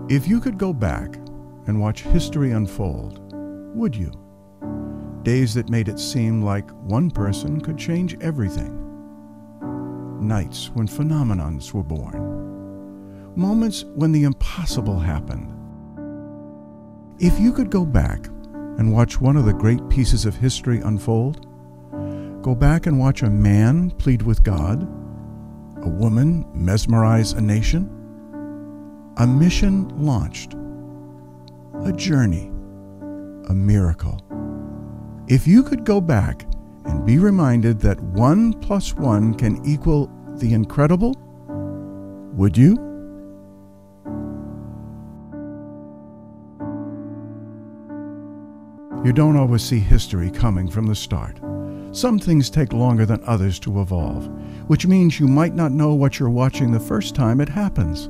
If you could go back and watch history unfold, would you? Days that made it seem like one person could change everything. Nights when phenomenons were born. Moments when the impossible happened. If you could go back and watch one of the great pieces of history unfold, go back and watch a man plead with God, a woman mesmerize a nation, a mission launched, a journey, a miracle. If you could go back and be reminded that 1 + 1 can equal the incredible, would you? You don't always see history coming from the start. Some things take longer than others to evolve, which means you might not know what you're watching the first time it happens.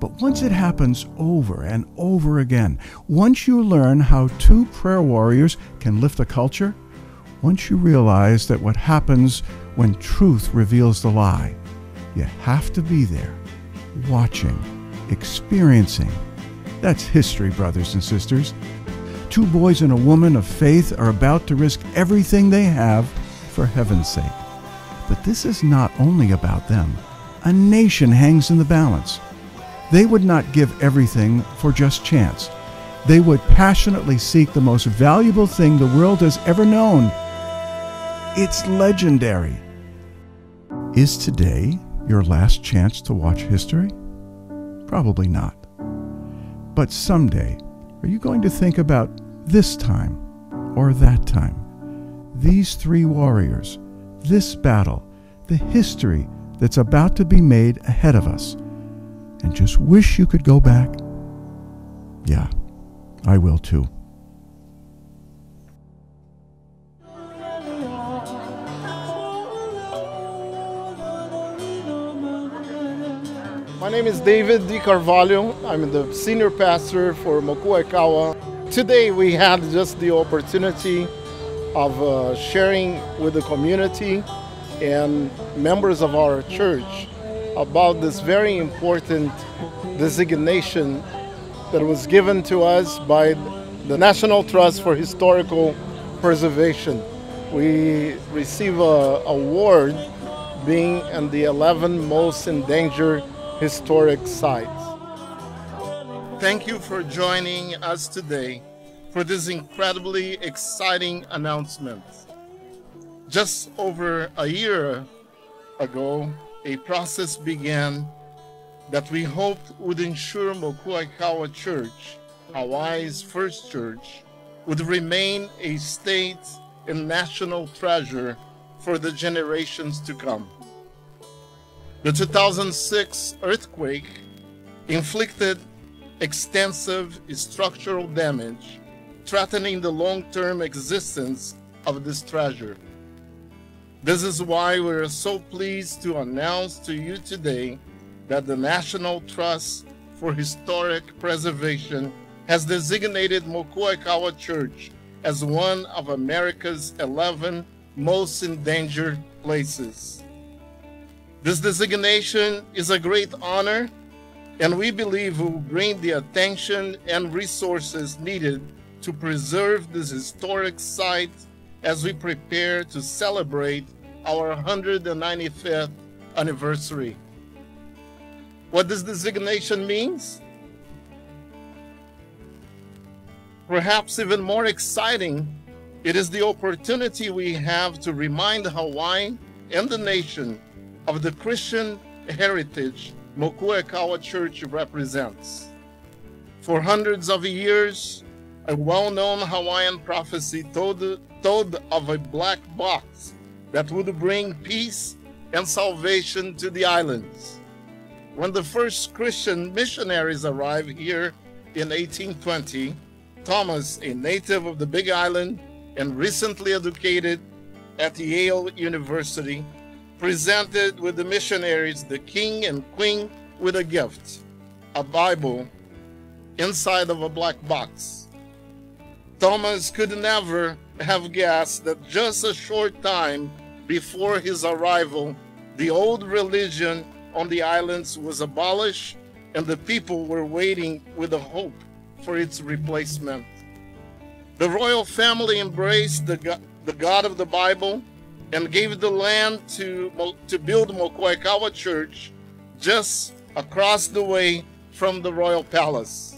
But once it happens over and over again, once you learn how 2 prayer warriors can lift a culture, once you realize that what happens when truth reveals the lie, you have to be there, watching, experiencing. That's history, brothers and sisters. 2 boys and a woman of faith are about to risk everything they have for heaven's sake. But this is not only about them. A nation hangs in the balance. They would not give everything for just chance. They would passionately seek the most valuable thing the world has ever known. It's legendary. Is today your last chance to watch history? Probably not. But someday, are you going to think about this time or that time? These 3 warriors, this battle, the history that's about to be made ahead of us, and just wish you could go back? Yeah, I will too. My name is David Di Carvalho. I'm the senior pastor for Mokuaikaua. Today we had just the opportunity of sharing with the community and members of our church about this very important designation that was given to us by the National Trust for Historical Preservation. We receive an award being in the 11 most endangered historic sites. Thank you for joining us today for this incredibly exciting announcement. Just over a year ago, a process began that we hoped would ensure Mokuaikaua Church, Hawaii's first church, would remain a state and national treasure for the generations to come. The 2006 earthquake inflicted extensive structural damage, threatening the long-term existence of this treasure. This is why we're so pleased to announce to you today that the National Trust for Historic Preservation has designated Mokuaikaua Church as one of America's 11 most endangered places. This designation is a great honor, and we believe will bring the attention and resources needed to preserve this historic site as we prepare to celebrate our 195th anniversary. What this designation means? Perhaps even more exciting, it is the opportunity we have to remind Hawaii and the nation of the Christian heritage Mokuaikaua Church represents. For hundreds of years, a well-known Hawaiian prophecy told of a black box that would bring peace and salvation to the islands. When the first Christian missionaries arrived here in 1820, Thomas, a native of the Big Island and recently educated at Yale University, presented with the missionaries the king and queen with a gift, a Bible inside of a black box. Thomas could never have guessed that just a short time before his arrival, the old religion on the islands was abolished and the people were waiting with a hope for its replacement. The royal family embraced the God of the Bible and gave the land to build Mokuaikaua Church just across the way from the royal palace.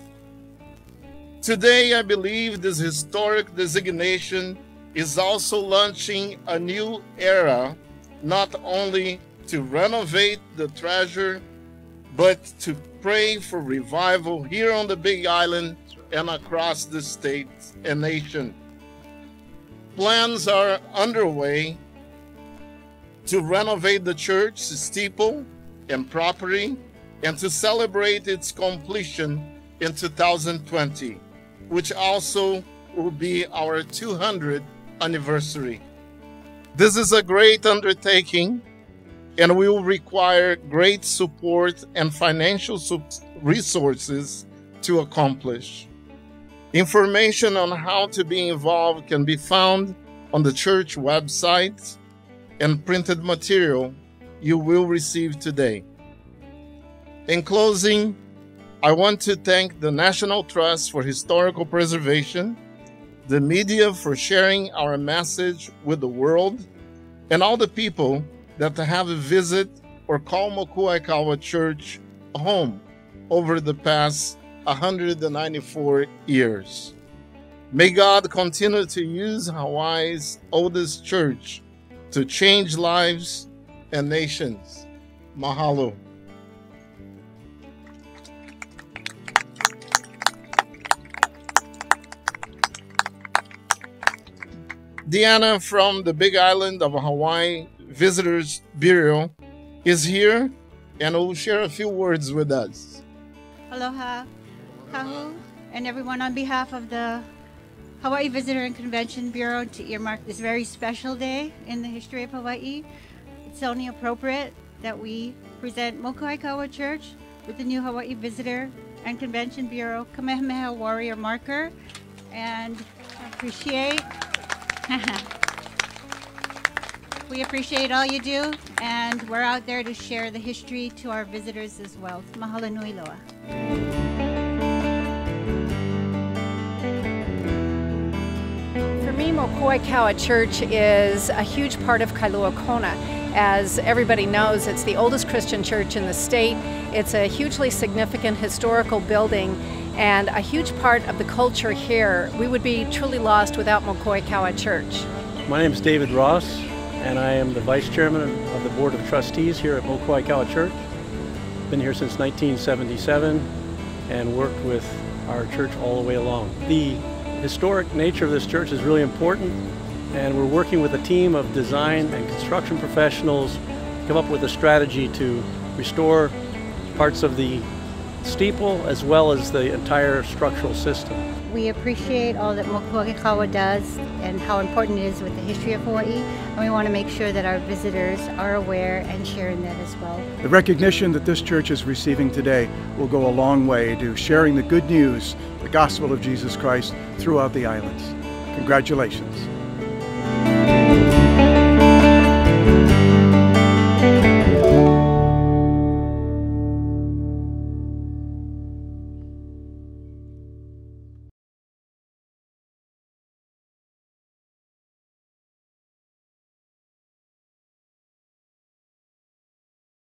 Today, I believe this historic designation is also launching a new era, not only to renovate the treasure, but to pray for revival here on the Big Island and across the state and nation. Plans are underway to renovate the church, steeple, and property, and to celebrate its completion in 2020, which also will be our 200th anniversary. This is a great undertaking and will require great support and financial resources to accomplish. Information on how to be involved can be found on the church website and printed material you will receive today. In closing, I want to thank the National Trust for Historical Preservation, the media for sharing our message with the world, and all the people that have visited or call Mokuaikaua Church home over the past 194 years. May God continue to use Hawaii's oldest church to change lives and nations. Mahalo. Deanna from the Big Island of Hawaii Visitors Bureau is here and will share a few words with us. Aloha, kahu, and everyone, on behalf of the Hawaii Visitor and Convention Bureau, to earmark this very special day in the history of Hawaii, it's only appropriate that we present Mokuaikaua Church with the new Hawaii Visitor and Convention Bureau Kamehameha Warrior Marker, and we appreciate all you do, and we're out there to share the history to our visitors as well. Mahalo nui loa. For me, Mokuaikaua Church is a huge part of Kailua Kona. As everybody knows, it's the oldest Christian church in the state. It's a hugely significant historical building and a huge part of the culture here. We would be truly lost without Mokuaikaua Church. My name is David Ross, and I am the Vice Chairman of the Board of Trustees here at Mokuaikaua Church. Been here since 1977 and worked with our church all the way along. The historic nature of this church is really important, and we're working with a team of design and construction professionals to come up with a strategy to restore parts of the steeple as well as the entire structural system. We appreciate all that Mokuaikaua does and how important it is with the history of Hawaii, and we want to make sure that our visitors are aware and share in that as well. The recognition that this church is receiving today will go a long way to sharing the good news, the gospel of Jesus Christ, throughout the islands. Congratulations.